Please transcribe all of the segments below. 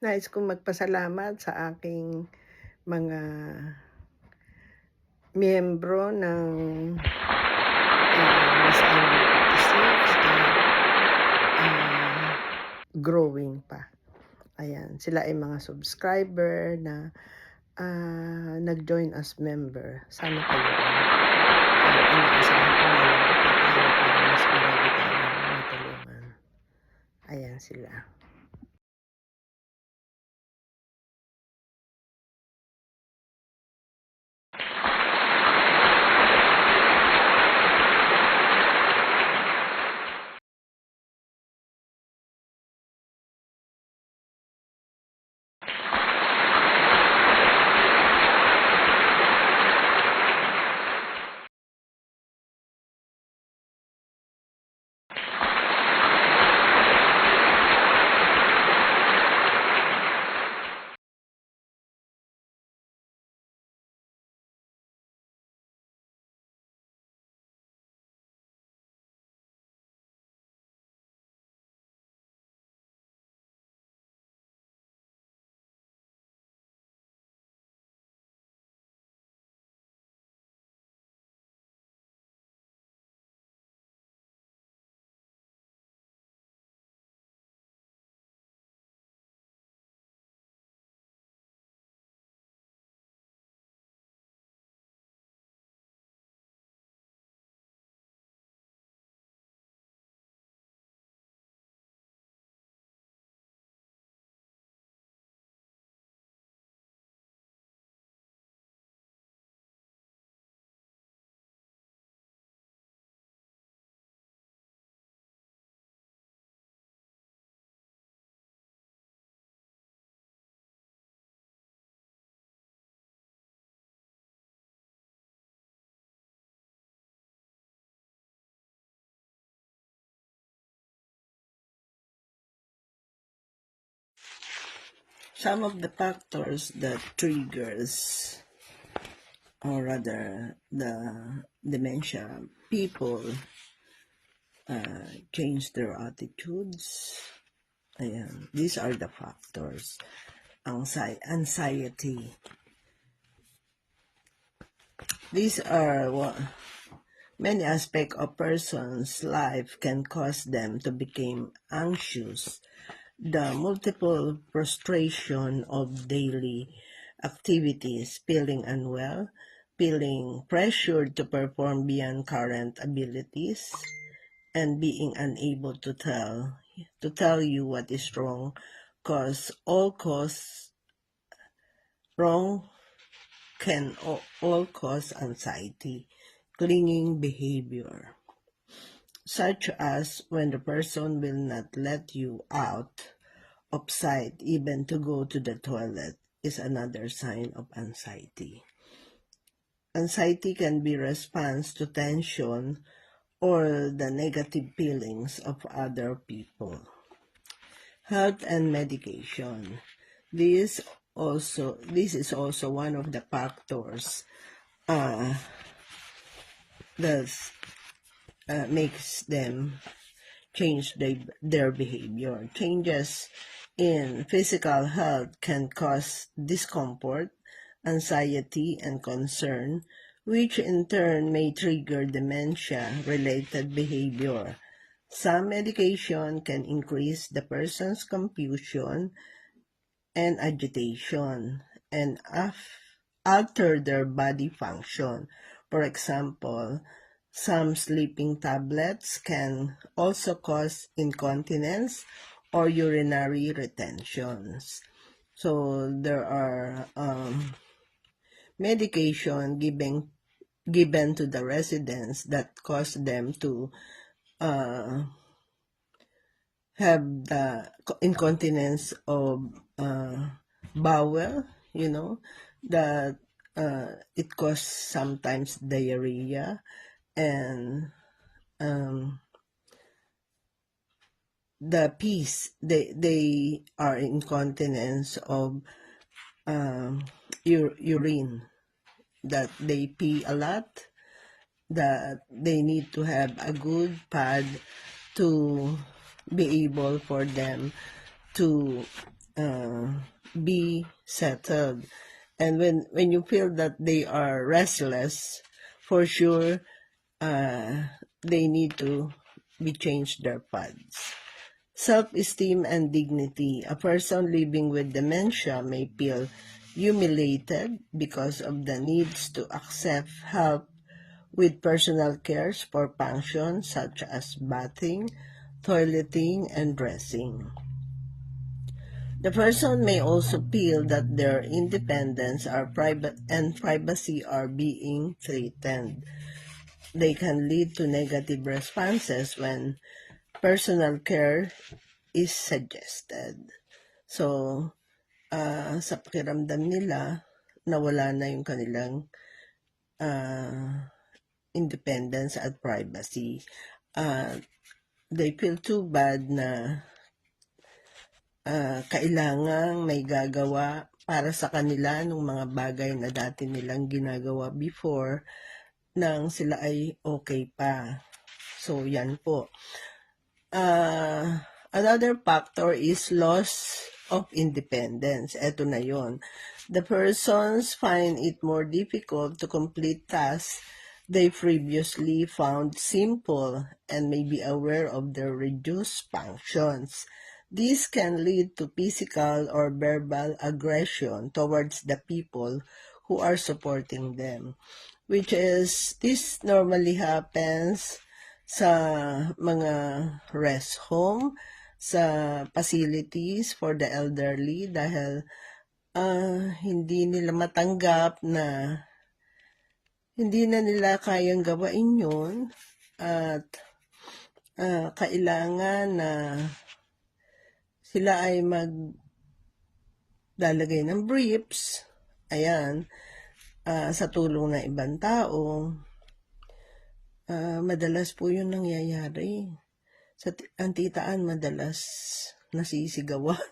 Nais kong magpasalamat sa aking mga miyembro ng Miss Angel 56 at growing pa. Ayan, sila ay mga subscriber na nag-join as member. Sana kayo rin. At inaasahan ko na lang pa tayo para mas marami tayong matulungan. Ayan sila. Some of the factors that triggers, or rather the dementia, people change their attitudes. Ayan. These are the factors. Anxiety. These are many aspects of person's life can cause them to become anxious. The multiple frustration of daily activities, feeling unwell, feeling pressured to perform beyond current abilities, and being unable to tell you what is wrong, wrong can all cause anxiety, clinging behavior, such as when the person will not let you out of sight even to go to the toilet is another sign of anxiety. Anxiety can be response to tension or the negative feelings of other people. Health and medication. This is also one of the factors that makes them change their behavior. Changes in physical health can cause discomfort, anxiety, and concern, which in turn may trigger dementia-related behavior. Some medication can increase the person's confusion and agitation and alter their body function. For example, some sleeping tablets can also cause incontinence or urinary retentions. So there are medication given to the residents that cause them to have the incontinence of bowel, that it causes sometimes diarrhea, and the pees, they are incontinence of urine, that they pee a lot, that they need to have a good pad to be able for them to be settled. And when you feel that they are restless, for sure, they need to be changed their paths. Self-esteem and dignity. A person living with dementia may feel humiliated because of the needs to accept help with personal cares for functions such as bathing, toileting, and dressing. The person may also feel that their independence and privacy are being threatened. They can lead to negative responses when personal care is suggested. So, sa pakiramdam nila, nawala na yung kanilang independence at privacy. They feel too bad na kailangang may gagawa para sa kanila ng mga bagay na dati nilang ginagawa before nang sila ay okay pa. So, yan po. Another factor is loss of independence. Eto na yon. The persons find it more difficult to complete tasks they previously found simple and may be aware of their reduced functions. This can lead to physical or verbal aggression towards the people who are supporting them, which is, this normally happens sa mga rest home, sa facilities for the elderly dahil hindi nila matanggap na hindi na nila kayang gawain yun at kailangan na sila ay maglalagay ng briefs, ayan, sa tulong ng ibang tao. Madalas po yun nangyayari. Sa Antitaan, madalas nasisigawan.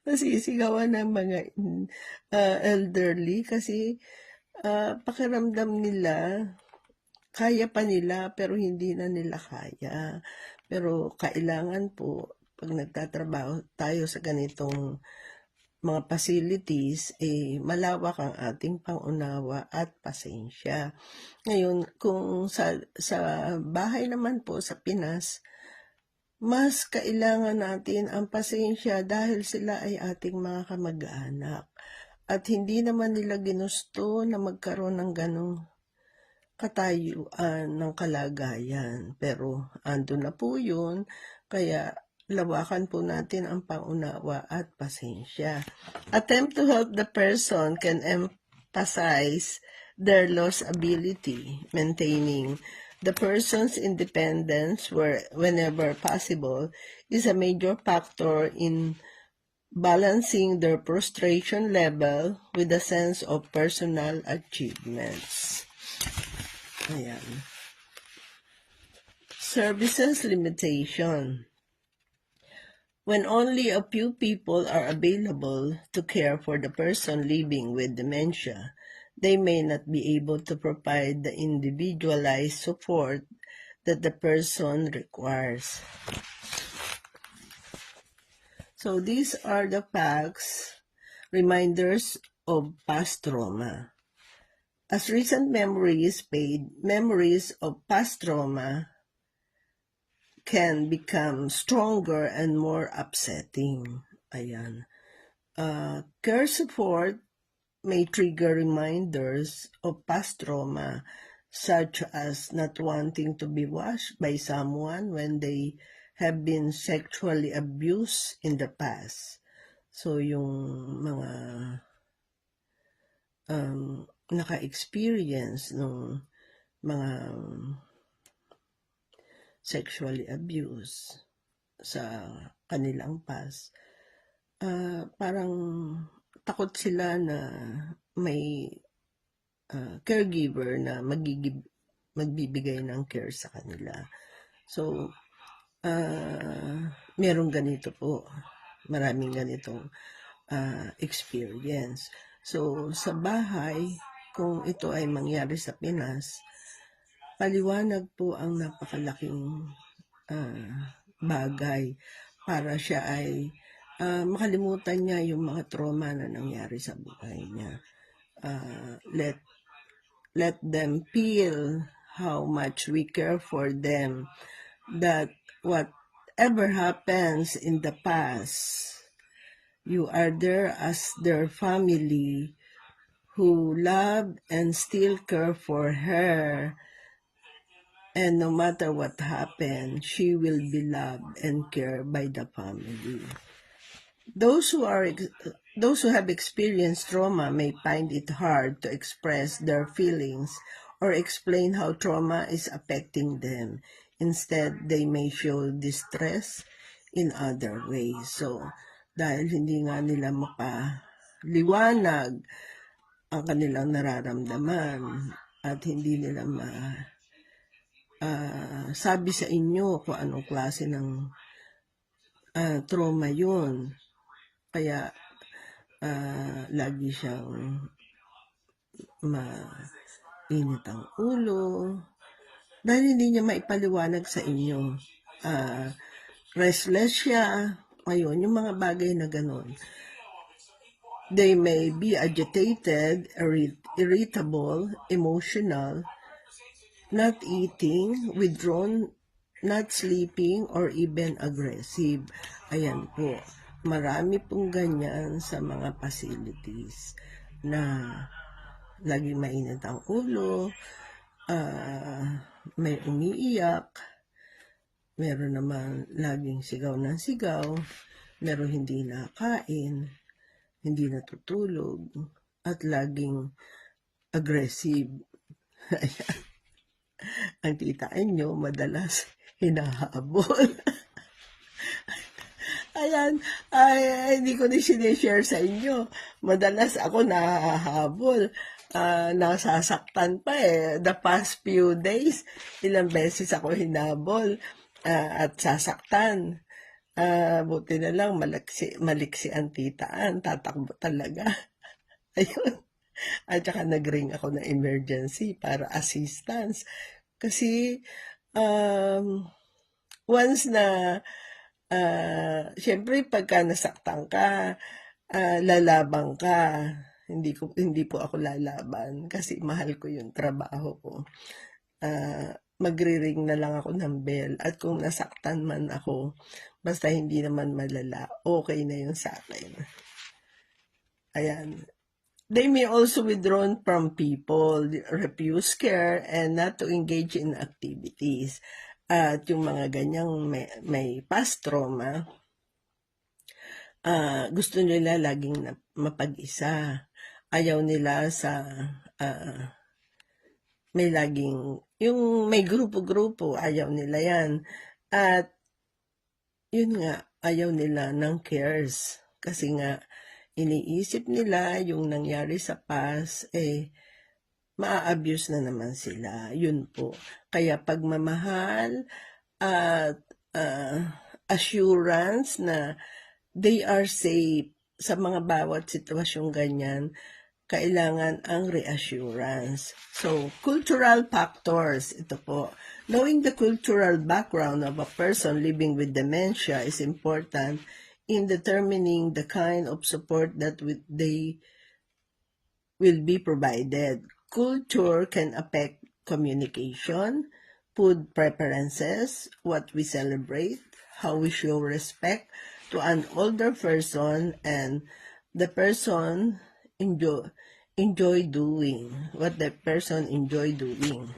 Nasisigawan ng mga elderly kasi pakiramdam nila, kaya pa nila pero hindi na nila kaya. Pero kailangan po, pag nagtatrabaho tayo sa ganitong mga facilities, malawak ang ating pangunawa at pasensya. Ngayon, kung sa bahay naman po sa Pinas, mas kailangan natin ang pasensya dahil sila ay ating mga kamag-anak. At hindi naman nila ginusto na magkaroon ng ganong katayuan ng kalagayan. Pero ando na po yun, kaya lawakan po natin ang pangunawa at pasensya. Attempt to help the person can emphasize their lost ability, maintaining the person's independence whenever possible is a major factor in balancing their frustration level with a sense of personal achievements. Ayan. Services limitation. When only a few people are available to care for the person living with dementia, they may not be able to provide the individualized support that the person requires. So these are the facts, reminders of past trauma. As recent memories fade, memories of past trauma can become stronger and more upsetting. Ayan. Care support may trigger reminders of past trauma, such as not wanting to be watched by someone when they have been sexually abused in the past. So, yung mga naka-experience ng mga sexually abused sa kanilang past, parang takot sila na may caregiver na magbibigay ng care sa kanila. So, merong ganito po. Maraming ganitong experience. So, sa bahay, kung ito ay mangyari sa Pinas, paliwanag po ang napakalaking bagay para siya ay makalimutan niya yung mga trauma na nangyari sa buhay niya. Let them feel how much we care for them, that whatever happens in the past, you are there as their family who love and still care for her, and no matter what happens, she will be loved and cared by the family. Those who have experienced trauma may find it hard to express their feelings or explain how trauma is affecting them. Instead, they may show distress in other ways. So, dahil hindi nga nila makaliwanag ang kanilang nararamdaman at hindi nila sabi sa inyo kung anong klase ng trauma yun. Kaya, lagi siyang mainit ang ulo. Dahil hindi niya maipaliwanag sa inyo. Restless siya. Ayun, yung mga bagay na ganun. They may be agitated, irritable, emotional, not eating, withdrawn, not sleeping, or even aggressive. Ayan po. Marami pong ganyan sa mga facilities na lagi mainit ang ulo, may umiiyak, meron naman laging sigaw ng sigaw, meron hindi nakain, hindi natutulog, at laging aggressive. Ang titaan nyo, madalas hinahabol. Ayan, hindi ko din sinishare sa inyo. Madalas ako nahahabol. Nasasaktan pa The past few days, ilang beses ako hinabol at sasaktan. Buti na lang, maliksi ang titaan. Tatakbo talaga. Ayun. At saka nag-ring ako ng emergency para assistance. Kasi, once na, syempre pagka nasaktan ka, lalabang ka. Hindi po ako lalaban kasi mahal ko yung trabaho ko. Magre-ring na lang ako ng bell, at kung nasaktan man ako, basta hindi naman malala, okay na yun sa akin. Ayan. They may also withdraw from people, refuse care, and not to engage in activities. At yung mga ganyang may past trauma, gusto nila laging mapag-isa. Ayaw nila sa may laging, yung may grupo-grupo, ayaw nila yan. At yun nga, ayaw nila ng cares. Kasi nga, iniisip nila yung nangyari sa past, maa-abuse na naman sila. Yun po. Kaya pagmamahal at assurance na they are safe sa mga bawat sitwasyong ganyan, kailangan ang reassurance. So, cultural factors, ito po. Knowing the cultural background of a person living with dementia is important in determining the kind of support that they will be provided. Culture can affect communication, food preferences, what we celebrate, how we show respect to an older person, and the person enjoy doing, what the person enjoy doing.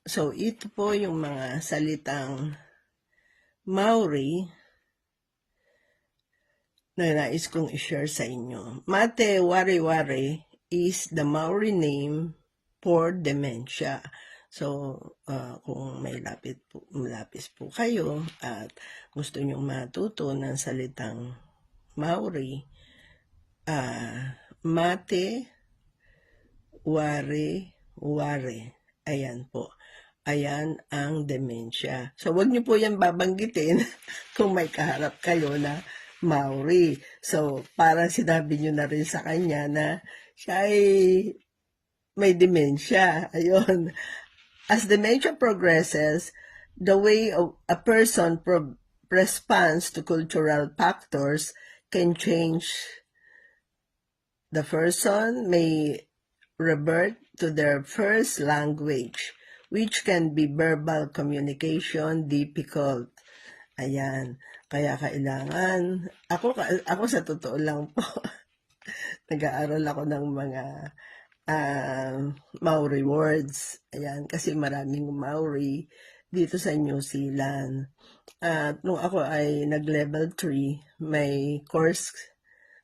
So, ito po yung mga salitang Maori na nais kong i-share sa inyo. Mate wari-wari is the Maori name for dementia. So, kung may lapis po kayo at gusto nyo matuto ng salitang Maori, mate wari-wari. Ayan po. Ayan ang dementia. So, wag niyo po yan babanggitin kung may kaharap kayo na Maori. So, parang sinabi niyo na rin sa kanya na siya ay may dementia. Ayun. As dementia progresses, the way a person responds to cultural factors can change. The person may revert to their first language, which can be verbal communication difficult. Ayan. Kaya kailangan, ako sa totoo lang po, nag-aaral ako ng mga Maori words. Ayan, kasi maraming Maori dito sa New Zealand. At nung ako ay nag-level 3, may course,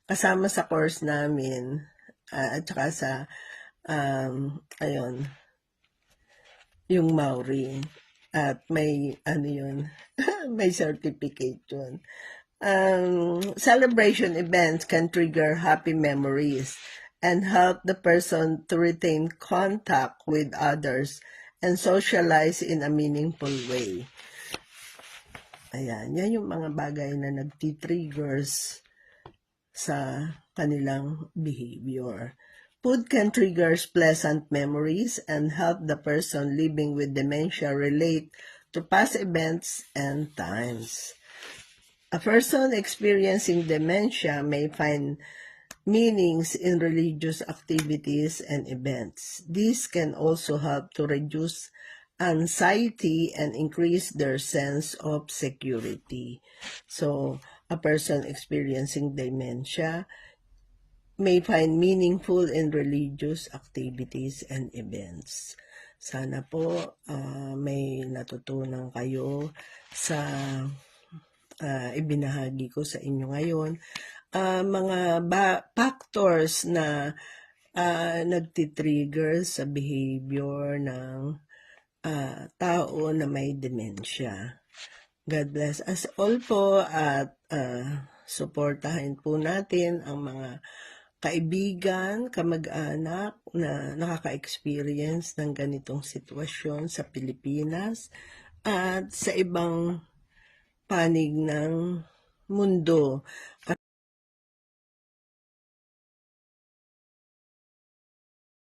kasama sa course namin, at saka sa, ayun, yung Maori. At may, yun, may certificate yun. Celebration events can trigger happy memories and help the person to retain contact with others and socialize in a meaningful way. Ayan, yan yung mga bagay na nagti-triggers sa kanilang behavior. Food can trigger pleasant memories and help the person living with dementia relate to past events and times. A person experiencing dementia may find meanings in religious activities and events. This can also help to reduce anxiety and increase their sense of security. So, a person experiencing dementia may find meaningful in religious activities and events. Sana po may natutunan kayo sa ibinahagi ko sa inyo ngayon. Mga factors na nagtitrigger sa behavior ng tao na may dementia. God bless us all po at suportahan po natin ang mga kaibigan, kamag-anak na nakaka-experience ng ganitong sitwasyon sa Pilipinas at sa ibang panig ng mundo.